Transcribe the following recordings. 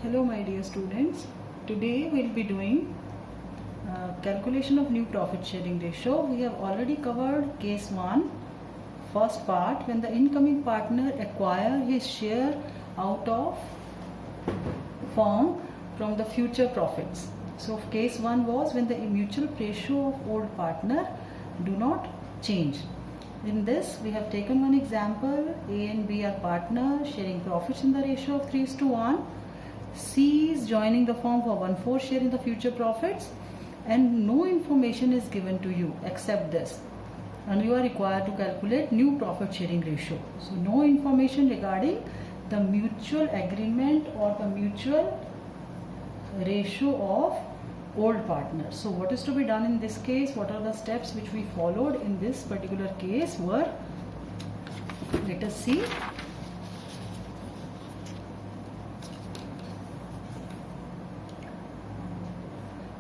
Hello my dear students, today we will be doing calculation of new profit sharing ratio. We have already covered case 1, first part, when the incoming partner acquire his share out of firm from the future profits. So case 1 was when the mutual ratio of old partner do not change. In this we have taken one example. A and B are partners sharing profits in the ratio of 3:1. C is joining the firm for 1/4 share in the future profits, and no information is given to you except this, and you are required to calculate new profit sharing ratio. So no information regarding the mutual agreement or the mutual ratio of old partners. So what is to be done in this case? What are the steps which we followed in this particular case were, let us see.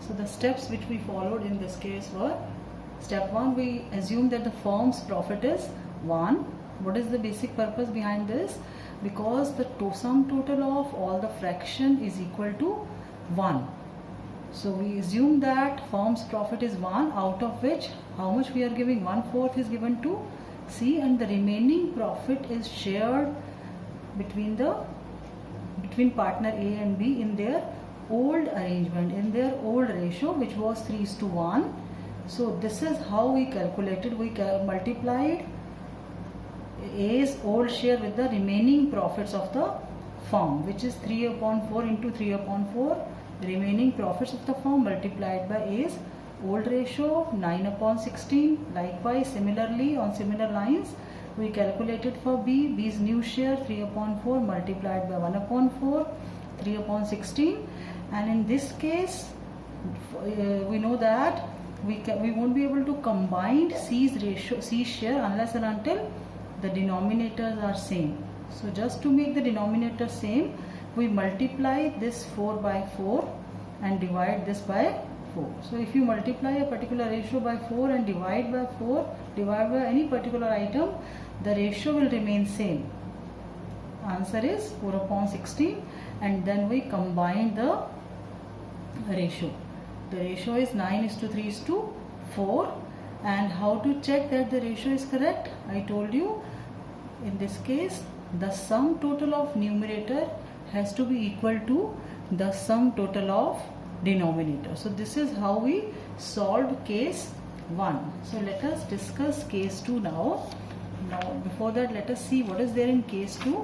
So the steps which we followed in this case were, step 1, we assume that the firm's profit is 1. What is the basic purpose behind this? Because the sum total of all the fraction is equal to 1. So we assume that firm's profit is 1, out of which how much we are giving? 1/4 is given to C, and the remaining profit is shared between partner A and B in their old arrangement, in their old ratio, which was 3:1. So this is how we calculated. We multiplied A's old share with the remaining profits of the firm, which is 3/4 into 3/4. The remaining profits of the firm multiplied by A's old ratio, 9/16. Likewise, similarly, on similar lines, we calculated for B's new share, 3/4 multiplied by 1/4, 3/16. And in this case, we know that we won't be able to combine C's share unless and until the denominators are same. So just to make the denominator same, we multiply this 4 by 4 and divide this by 4. So if you multiply a particular ratio by 4 and divide by 4, divide by any particular item, the ratio will remain same. Answer is 4/16, and then we combine the ratio. The ratio is 9:3:4. And how to check that the ratio is correct? I told you, in this case, the sum total of numerator has to be equal to the sum total of denominator. So this is how we solved case 1. So let us discuss case 2 now. Now before that, let us see what is there in case 2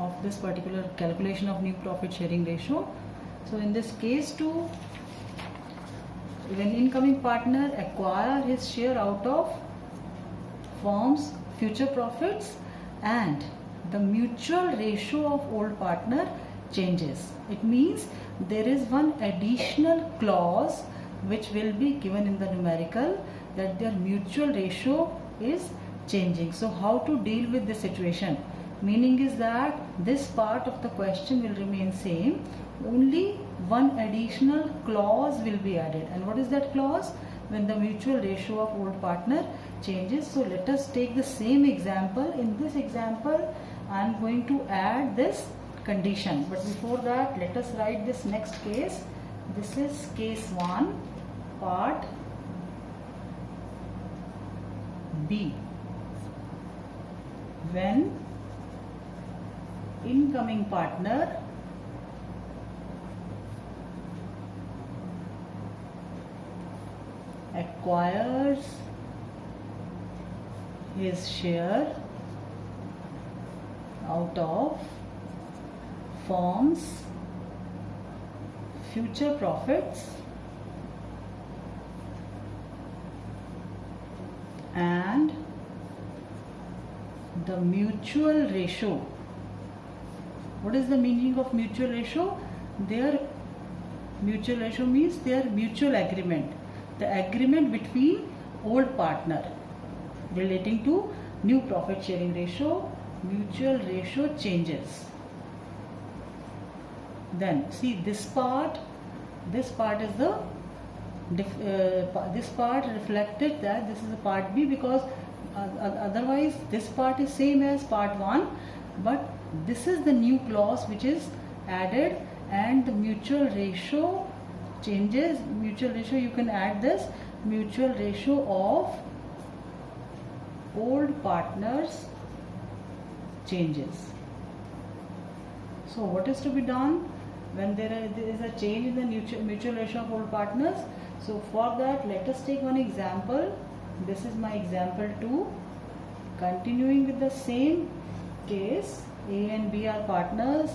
of this particular calculation of new profit sharing ratio. So in this case 2, when incoming partner acquire his share out of firm's future profits and the mutual ratio of old partner changes. It means there is one additional clause which will be given in the numerical, that their mutual ratio is changing. So how to deal with this situation? Meaning is that this part of the question will remain same, only one additional clause will be added. And what is that clause? When the mutual ratio of old partner changes. So let us take the same example. In this example, I am going to add this condition, but before that, let us write this next case. This is case 1, part B. When incoming partner acquires his share out of firm's future profits and the mutual ratio. What is the meaning of mutual ratio? Their mutual ratio means their mutual agreement, the agreement between old partner relating to new profit sharing ratio. Mutual ratio changes. Then see this part is the this part reflected that this is a part B, because otherwise this part is same as part 1, but this is the new clause which is added, and the mutual ratio changes. Mutual ratio, you can add this mutual ratio of old partners changes. So what is to be done when there is a change in the mutual ratio of old partners? So for that, let us take one example. This is my example 2. Continuing with the same case, A and B are partners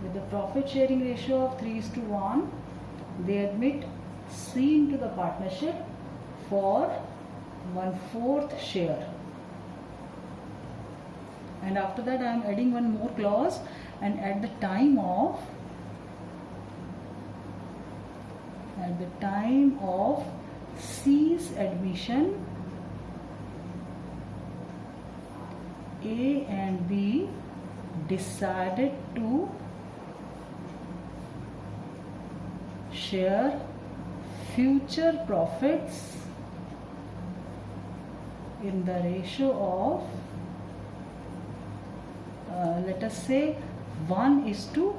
with the profit sharing ratio of 3:1. They admit C into the partnership for 1/4 share. And after that I am adding one more clause, and at the time of C's admission, A and B decided to share future profits in the ratio of let us say 1:2.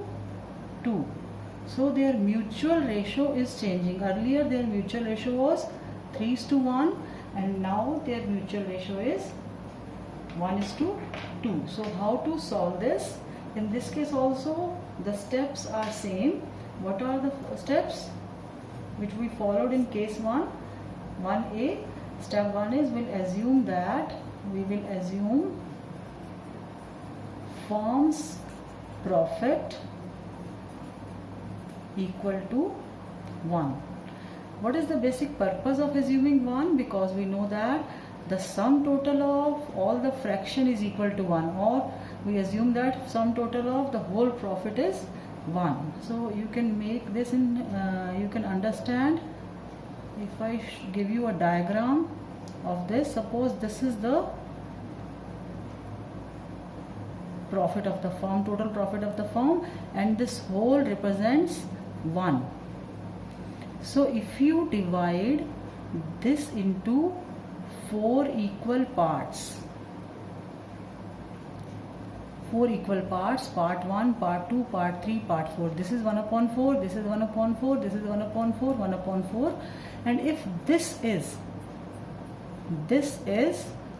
So their mutual ratio is changing. Earlier their mutual ratio was 3:1, and now their mutual ratio is 1:2. So how to solve this? In this case also the steps are same. What are the steps which we followed in case 1? 1A. Step 1 is we will assume firm's profit equal to 1. What is the basic purpose of assuming 1? Because we know that the sum total of all the fraction is equal to 1, or we assume that sum total of the whole profit is 1. So you can make this in you can understand if I give you a diagram of this. Suppose this is the profit of the firm, total profit of the firm, and this whole represents 1. So if you divide this into 4 equal parts, part 1, part 2, part 3, part 4. This is 1/4, this is 1/4, this is 1/4, 1/4. And if this is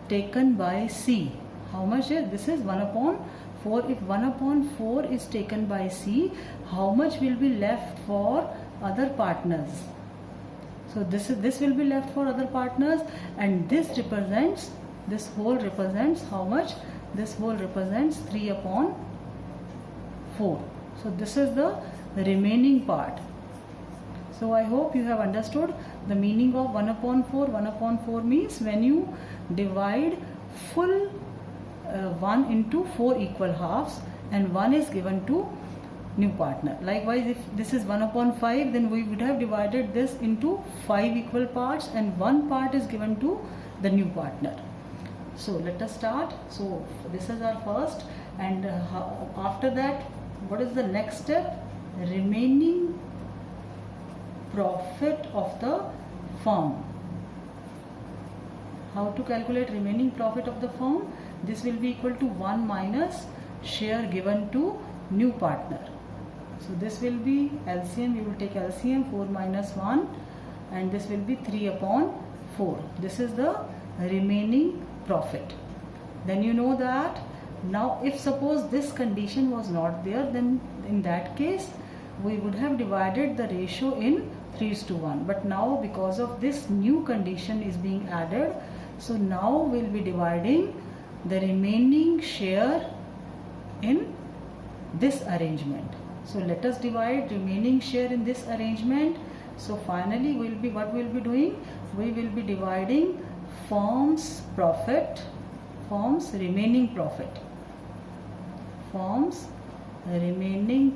taken by C, how much is this? Is 1/4. If 1/4 is taken by C, how much will be left for other partners? So this will be left for other partners, and this whole represents how much? This whole represents 3/4. So this is the remaining part. So I hope you have understood the meaning of 1/4. 1/4 means when you divide full 1 into 4 equal halves, and 1 is given to new partner. Likewise, if this is 1/5, then we would have divided this into 5 equal parts, and 1 part is given to the new partner. So let us start. So this is our first, and after that, what is the next step? Remaining profit of the firm. How to calculate remaining profit of the firm? This will be equal to 1 minus share given to new partner. So this will be LCM. We will take LCM, 4 minus 1, and this will be 3/4. This is the remaining profit. Then you know that now if suppose this condition was not there, then in that case we would have divided the ratio in 3:1. But now because of this new condition is being added, so now we'll be dividing the remaining share in this arrangement. So let us divide remaining share in this arrangement. So finally what we'll be doing? We will be dividing firm's remaining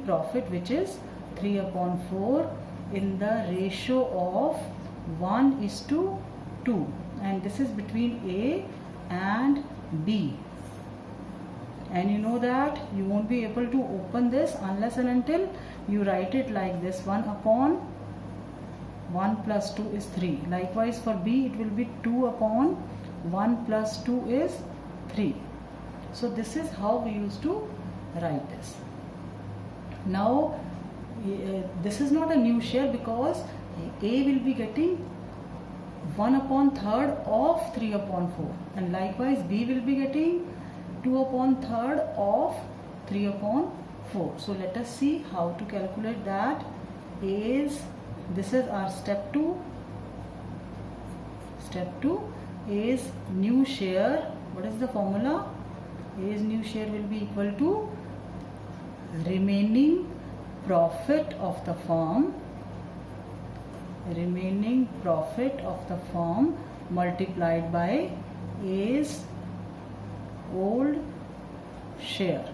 profit, which is 3/4, in the ratio of 1:2, and this is between A and B. And you know that you won't be able to open this unless and until you write it like this: 1/1 plus 2 is 3. Likewise for B it will be 2/1 plus 2 is 3. So this is how we used to write this. Now this is not a new share because A will be getting 1 upon third of 3 upon 4, and likewise B will be getting 2 upon third of 3 upon 4. So let us see how to calculate that. This is our step 2. Step 2 is new share. What is the formula? A's new share will be equal to remaining profit of the firm, multiplied by A's old share.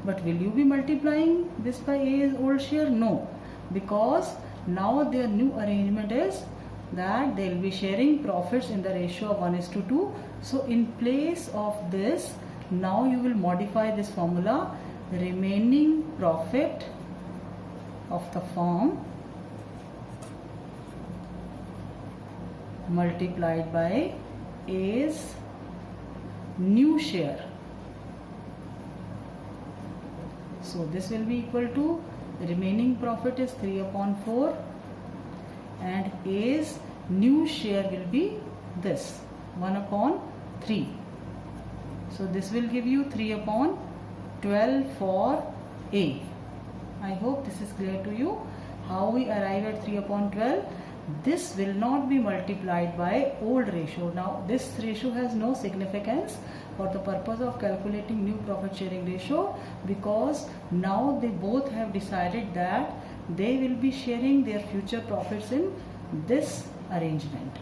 But will you be multiplying this by A's old share? No, because now their new arrangement is that they will be sharing profits in the ratio of 1:2. So in place of this, now you will modify this formula: remaining profit of the firm multiplied by A's new share. So this will be equal to, remaining profit is 3 upon 4 and A's new share will be this 1 upon 3. So this will give you 3 upon 12 for A. I hope this is clear to you. How we arrive at 3 upon 12? This will not be multiplied by old ratio. Now this ratio has no significance for the purpose of calculating new profit sharing ratio, because now they both have decided that they will be sharing their future profits in this arrangement.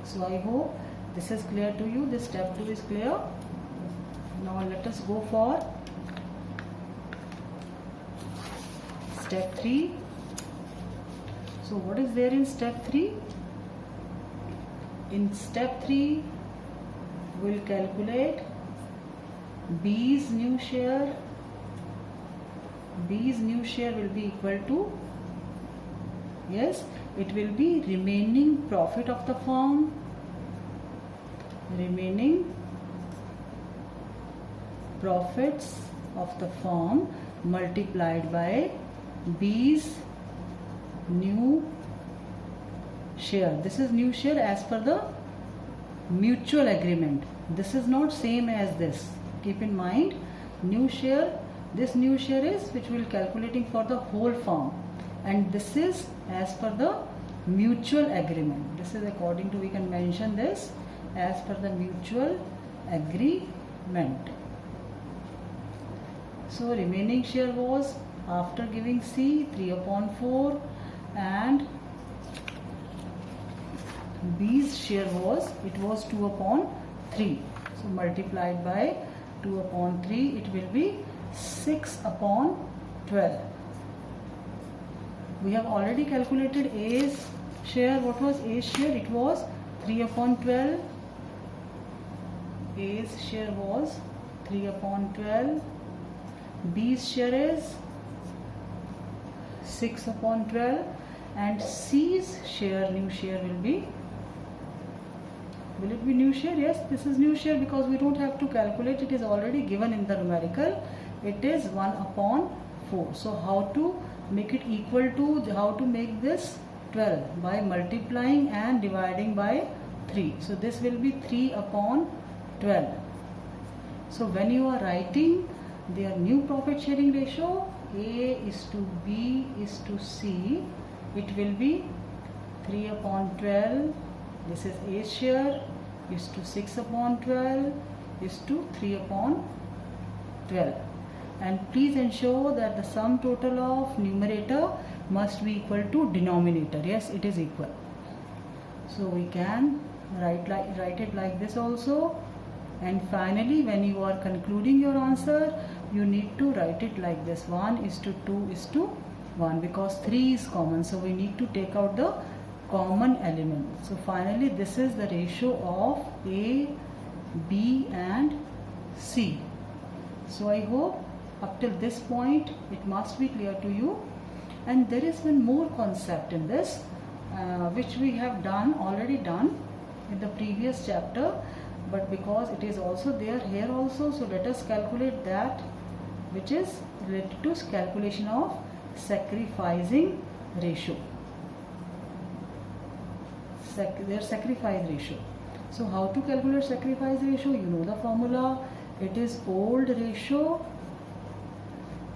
So I hope this is clear to you. This step 2 is clear. Now let us go for step 3. So what is there in step 3? In step 3, we'll calculate B's new share. B's new share will be equal to, yes, it will be remaining profit of the firm, remaining profits of the firm multiplied by B's new share. This is new share as per the mutual agreement. This is not same as this. Keep in mind, new share, this new share is which we will calculating for the whole firm, and this is as per the mutual agreement. This is according to, we can mention this as per the mutual agreement. So remaining share was, after giving C, 3 upon 4, and B's share was, it was 2 upon 3. So multiplied by 2 upon 3, it will be 6 upon 12. We have already calculated A's share. What was A's share? It was 3 upon 12. A's share was 3 upon 12. B's share is 6 upon 12, and C's share, new share will be, will it be new share? Yes, this is new share because we don't have to calculate, it is already given in the numerical. It is 1 upon 4. So how to make it equal to, how to make this 12? By multiplying and dividing by 3. So this will be 3 upon 12. So when you are writing their new profit sharing ratio, A is to B is to C, it will be 3 upon 12, this is A's share, is to 6 upon 12, is to 3 upon 12. And please ensure that the sum total of numerator must be equal to denominator. Yes, it is equal. So we can write it like this also. And finally, when you are concluding your answer, you need to write it like this: 1:2:1, because 3 is common. So we need to take out the common element. So finally, this is the ratio of A, B and C. So I hope up till this point it must be clear to you. And there is one more concept in this which we have already done in the previous chapter, but because it is also there here also, so let us calculate that which is related to calculation of sacrificing ratio. Their sacrifice ratio. So how to calculate sacrifice ratio? You know the formula. It is old ratio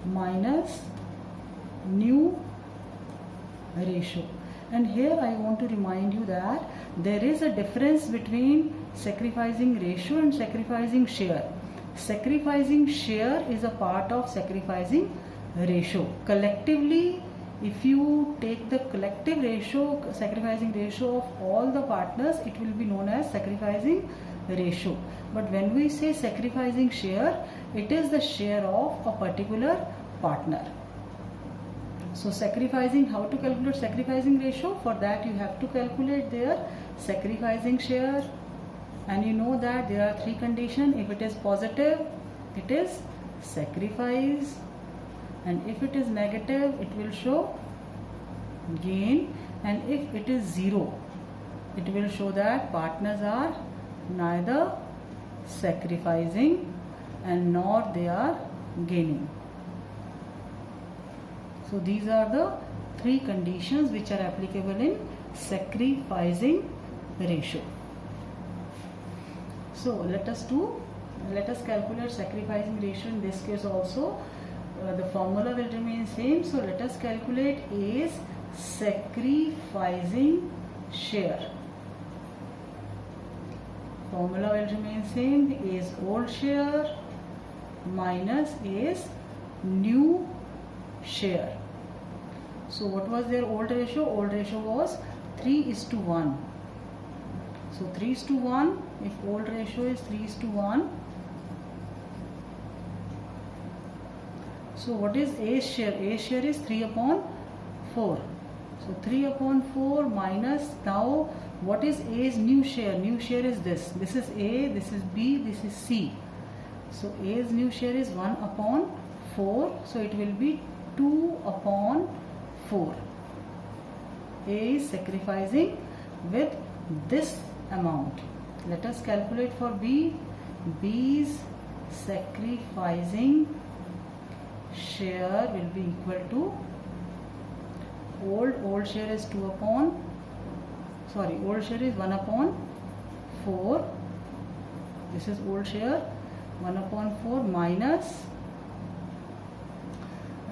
minus new ratio. And here I want to remind you that there is a difference between sacrificing ratio and sacrificing share. Sacrificing share is a part of sacrificing ratio. Collectively, if you take the collective ratio, sacrificing ratio of all the partners, it will be known as sacrificing ratio. But when we say sacrificing share, it is the share of a particular partner. So sacrificing, how to calculate sacrificing ratio? For that you have to calculate their sacrificing share, and you know that there are three conditions. If it is positive, it is sacrifice, and if it is negative, it will show gain, and if it is zero, it will show that partners are neither sacrificing and nor they are gaining. So these are the three conditions which are applicable in sacrificing ratio. So let us calculate sacrificing ratio in this case also. The formula will remain same. So let us calculate A's sacrificing share. Formula will remain same. A's old share minus A's new share. So what was their old ratio? Old ratio was 3:1. So 3:1. If old ratio is 3:1. So what is A's share? A's share is 3/4. So 3/4 minus, now what is A's new share? New share is this. This is A, this is B, this is C. So A's new share is 1/4. So it will be 2/4. A is sacrificing with this amount. Let us calculate for B. B's sacrificing share will be equal to old share is old share is 1/4. This is old share 1/4 minus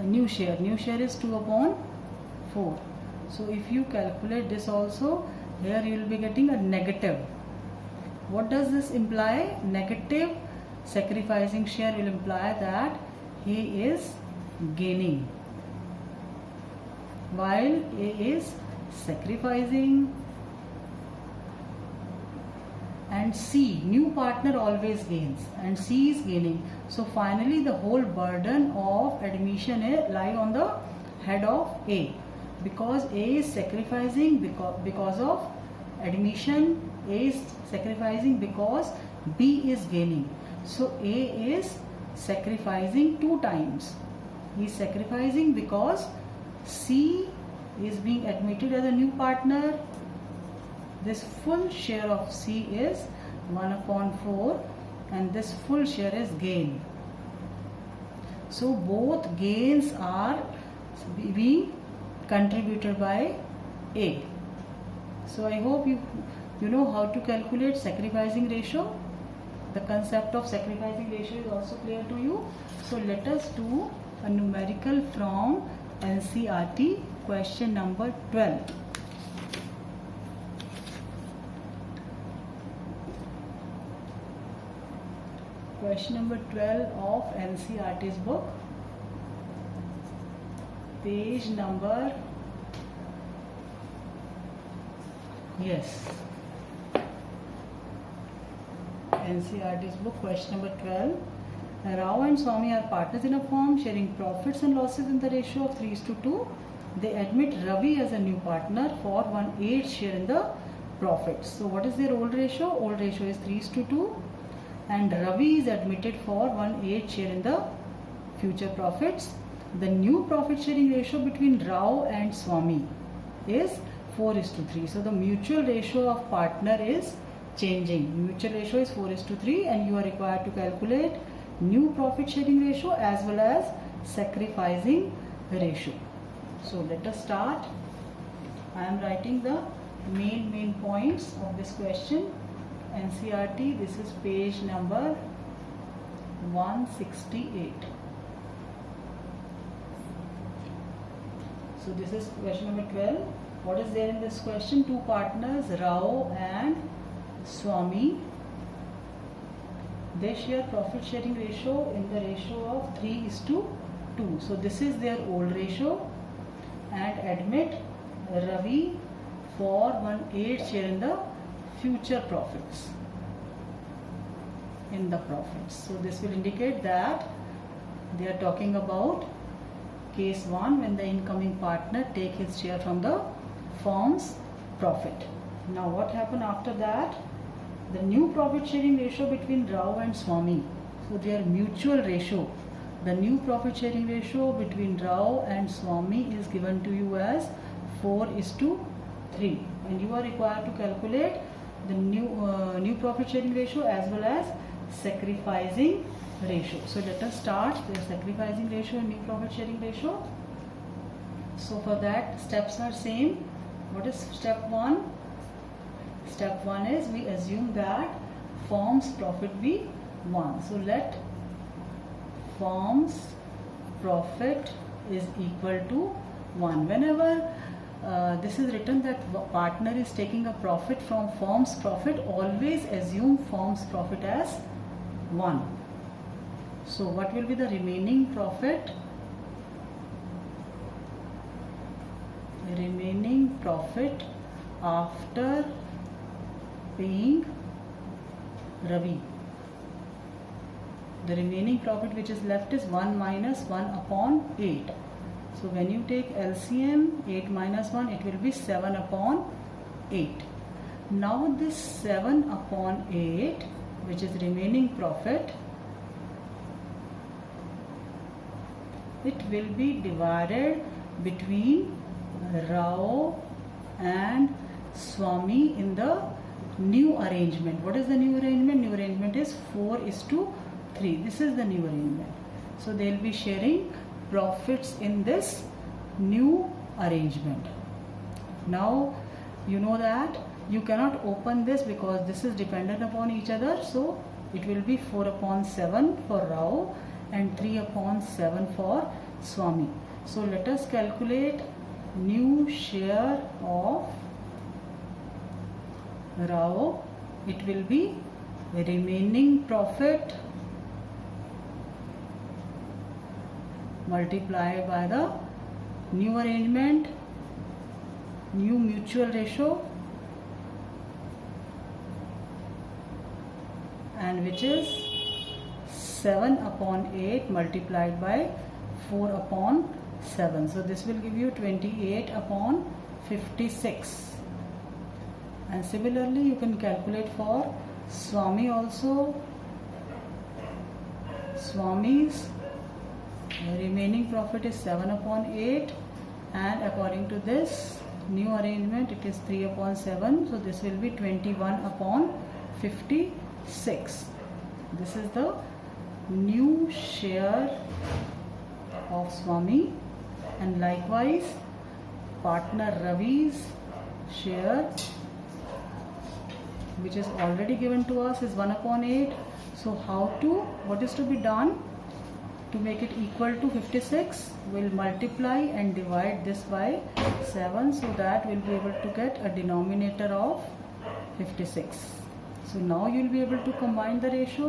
new share. New share is 2/4. So if you calculate this also, here you will be getting a negative. What does this imply? Negative sacrificing share will imply that he is gaining, while A is sacrificing. And C, new partner always gains, and C is gaining. So finally the whole burden of admission lie on the head of A, because A is sacrificing because of admission. A is sacrificing because B is gaining. So A is sacrificing two times. He is sacrificing because C is being admitted as a new partner. This full share of C is 1/4, and this full share is gain. So both gains are being contributed by A. So I hope you know how to calculate sacrificing ratio. The concept of sacrificing ratio is also clear to you. So let us do a numerical from NCERT, question number 12. Question number 12 of NCERT's book, page number, NCERT's book, question number 12. Rao and Swami are partners in a firm sharing profits and losses in the ratio of 3:2. They admit Ravi as a new partner for 1/8 share in the profits. So what is their old ratio? Old ratio is 3:2, and Ravi is admitted for 1/8 share in the future profits. The new profit sharing ratio between Rao and Swami is 4:3. So the mutual ratio of partner is changing. Mutual ratio is 4:3, and you are required to calculate new profit sharing ratio as well as sacrificing ratio. So let us start. I am writing the main points of this question. NCERT, this is page number 168. So this is question number 12. What is there in this question? Two partners, Rao and Swami, they share profit sharing ratio in the ratio of 3:2. So this is their old ratio, and admit Ravi for 1/8 share in the future profits. So this will indicate that they are talking about case 1 when the incoming partner take his share from the firm's profit. Now what happened after that? The new profit sharing ratio between Rao and Swami. So their mutual ratio. The new profit sharing ratio between Rao and Swami is given to you as 4:3, and you are required to calculate the new profit sharing ratio as well as sacrificing ratio. So let us start the sacrificing ratio and new profit sharing ratio. So for that, steps are same. What is step 1? Step 1 is we assume that firm's profit be 1. So let firm's profit is equal to 1. Whenever this is written that partner is taking a profit from firm's profit, always assume firm's profit as 1. So what will be the remaining profit? The remaining profit after paying Ravi. The remaining profit which is left is 1 minus 1/8. So when you take LCM, 8 minus 1, it will be 7/8. Now this 7/8, which is remaining profit, it will be divided between Rao and Swami in the new arrangement. What is the new arrangement? New arrangement is 4:3. This is the new arrangement. So they will be sharing profits in this new arrangement. Now you know that you cannot open this because this is dependent upon each other. So it will be 4/7 for Rao and 3/7 for Swami. So let us calculate new share of Rao. It will be remaining profit multiplied by the new arrangement, new mutual ratio, and which is 7/8 multiplied by 4/7. So this will give you 28/56. And similarly you can calculate for Swami also. Swami's remaining profit is 7/8, and according to this new arrangement it is 3/7. So this will be 21/56. This is the new share of Swami, and likewise partner Ravi's share, which is already given to us, is 1/8. So what is to be done to make it equal to 56? We'll multiply and divide this by 7, so that we'll be able to get a denominator of 56. So now you'll be able to combine the ratio.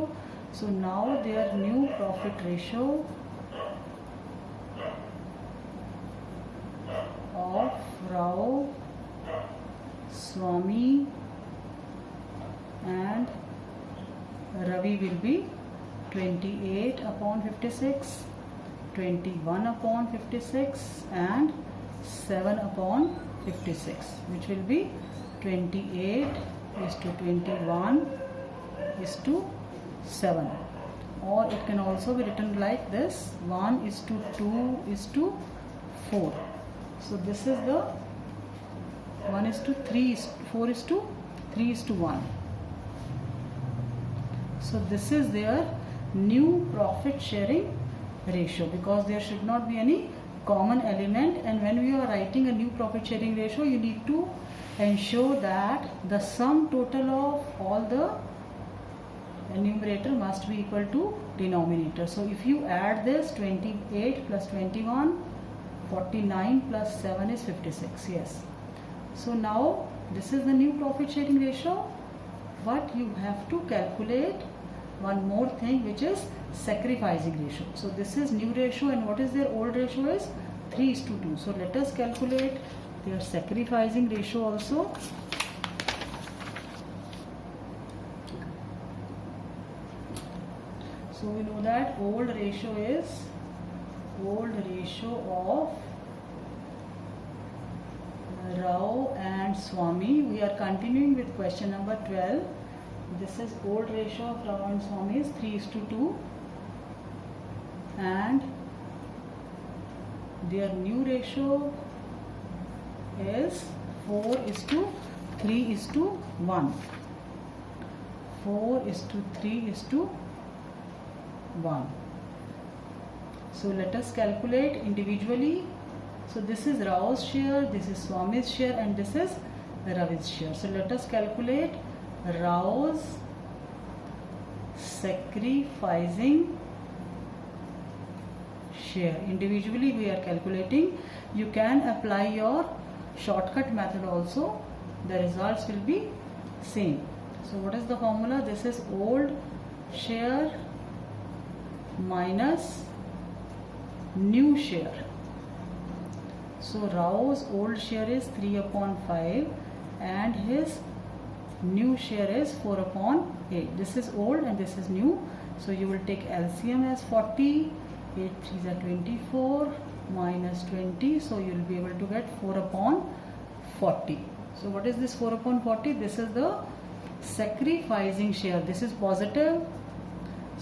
So now their new profit ratio of Rao, Swami and Ravi will be 28/56, 21/56 and 7/56, which will be 28:21:7. Or it can also be written like this: 1:2:4. So this is the 1:3, 4:3:1. So this is their new profit sharing ratio, because there should not be any common element. And when we are writing a new profit sharing ratio, you need to ensure that the sum total of all the numerator must be equal to denominator. So if you add this, 28 plus 21, 49 plus 7 is 56. Yes. So now this is the new profit sharing ratio, but you have to calculate one more thing, which is sacrificing ratio. So this is new ratio, and what is their old ratio is 3:2. So let us calculate their sacrificing ratio also. So we know that old ratio of Rao and Swami. We are continuing with question number 12. This is old ratio of Rao and Swami is 3:2, and their new ratio is 4:3:1. 4:3:1. So let us calculate individually. So this is Rao's share, this is Swami's share, and this is Ravi's share. So let us calculate Rao's sacrificing share. Individually we are calculating. You can apply your shortcut method also. The results will be same. So what is the formula? This is old share minus new share. So Rao's old share is 3/5 and his new share is 4/8. This is old and this is new. So you will take LCM as 40. 8 3s are 24 minus 20. So you will be able to get 4/40. So what is this 4/40? This is the sacrificing share. This is positive.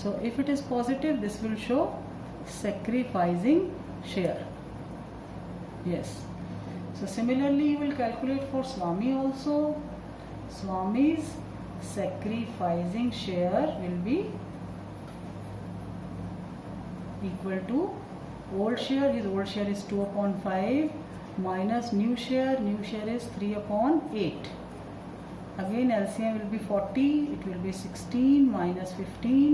So if it is positive, this will show sacrificing share. Yes. So similarly you will calculate for Swami also. Swami's sacrificing share will be equal to old share. His old share is 2/5 minus new share. New share is 3/8. Again LCM will be 40. It will be 16 minus 15.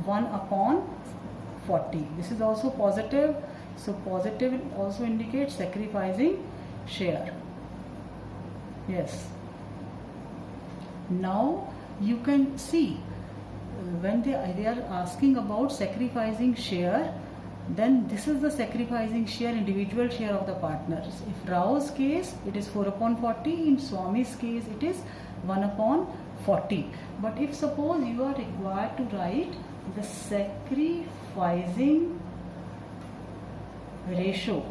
1/40. This is also positive. So positive also indicates sacrificing share. Yes. Now you can see when they are asking about sacrificing share, then this is the sacrificing share, individual share of the partners. If Rao's case it is 4/40, in Swami's case it is 1/40. But if suppose you are required to write the sacrificing ratio,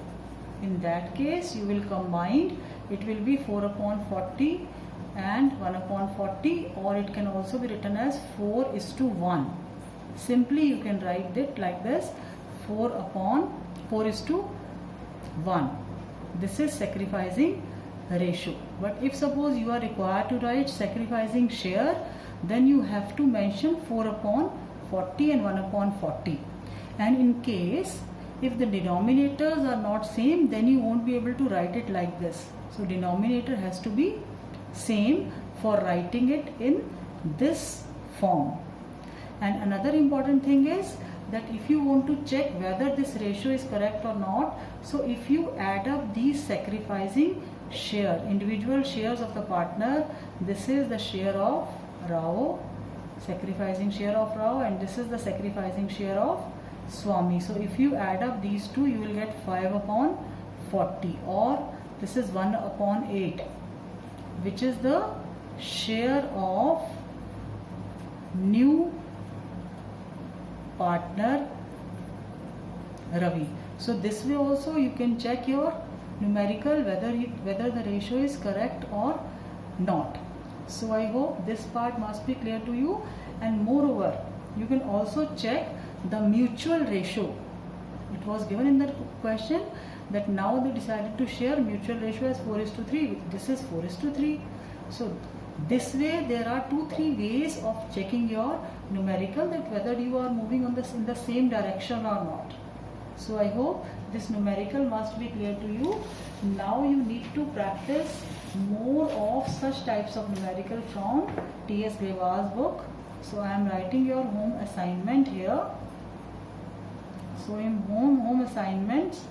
in that case you will combine. It will be 4/40 and 1/40, or it can also be written as 4:1. Simply you can write it like this: 4/4:1. This is sacrificing ratio. But if suppose you are required to write sacrificing share, then you have to mention 4/40 and 1/40. And in case if the denominators are not same, then you won't be able to write it like this. So denominator has to be same for writing it in this form. And another important thing is that if you want to check whether this ratio is correct or not, so if you add up these sacrificing share, individual shares of the partner, this is the share of Rao, sacrificing share of Rao, and this is the sacrificing share of Swami. So if you add up these two, you will get 5/40, or this is 1/8, which is the share of new partner Ravi. So this way also you can check your numerical whether the ratio is correct or not. So I hope this part must be clear to you. And moreover, you can also check the mutual ratio. It was given in the question that now they decided to share mutual ratio as 4:3. This is 4:3. So This way there are 2-3 ways of checking your numerical, that whether you are moving on this in the same direction or not. So I hope this numerical must be clear to you. Now you need to practice more of such types of numerical from T.S. Grewal's book. So I am writing your home assignment here. So in home assignments,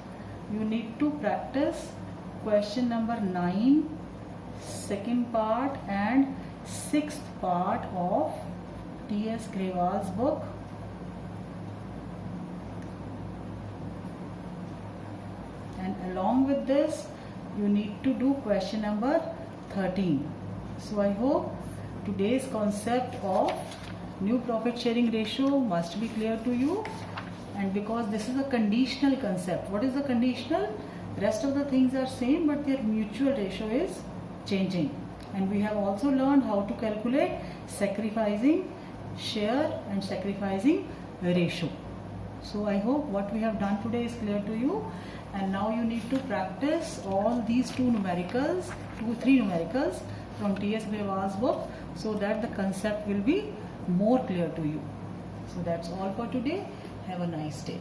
you need to practice question number 9, second part and 6th part of T.S. Grewal's book. And along with this, you need to do question number 13. So I hope today's concept of new profit sharing ratio must be clear to you. And because this is a conditional concept, what is the conditional? Rest of the things are same, but their mutual ratio is changing. And we have also learned how to calculate sacrificing share and sacrificing ratio. So I hope what we have done today is clear to you. And now you need to practice all these 3 numericals from T.S. Grewal's book, so that the concept will be more clear to you. So that's all for today. Have a nice day.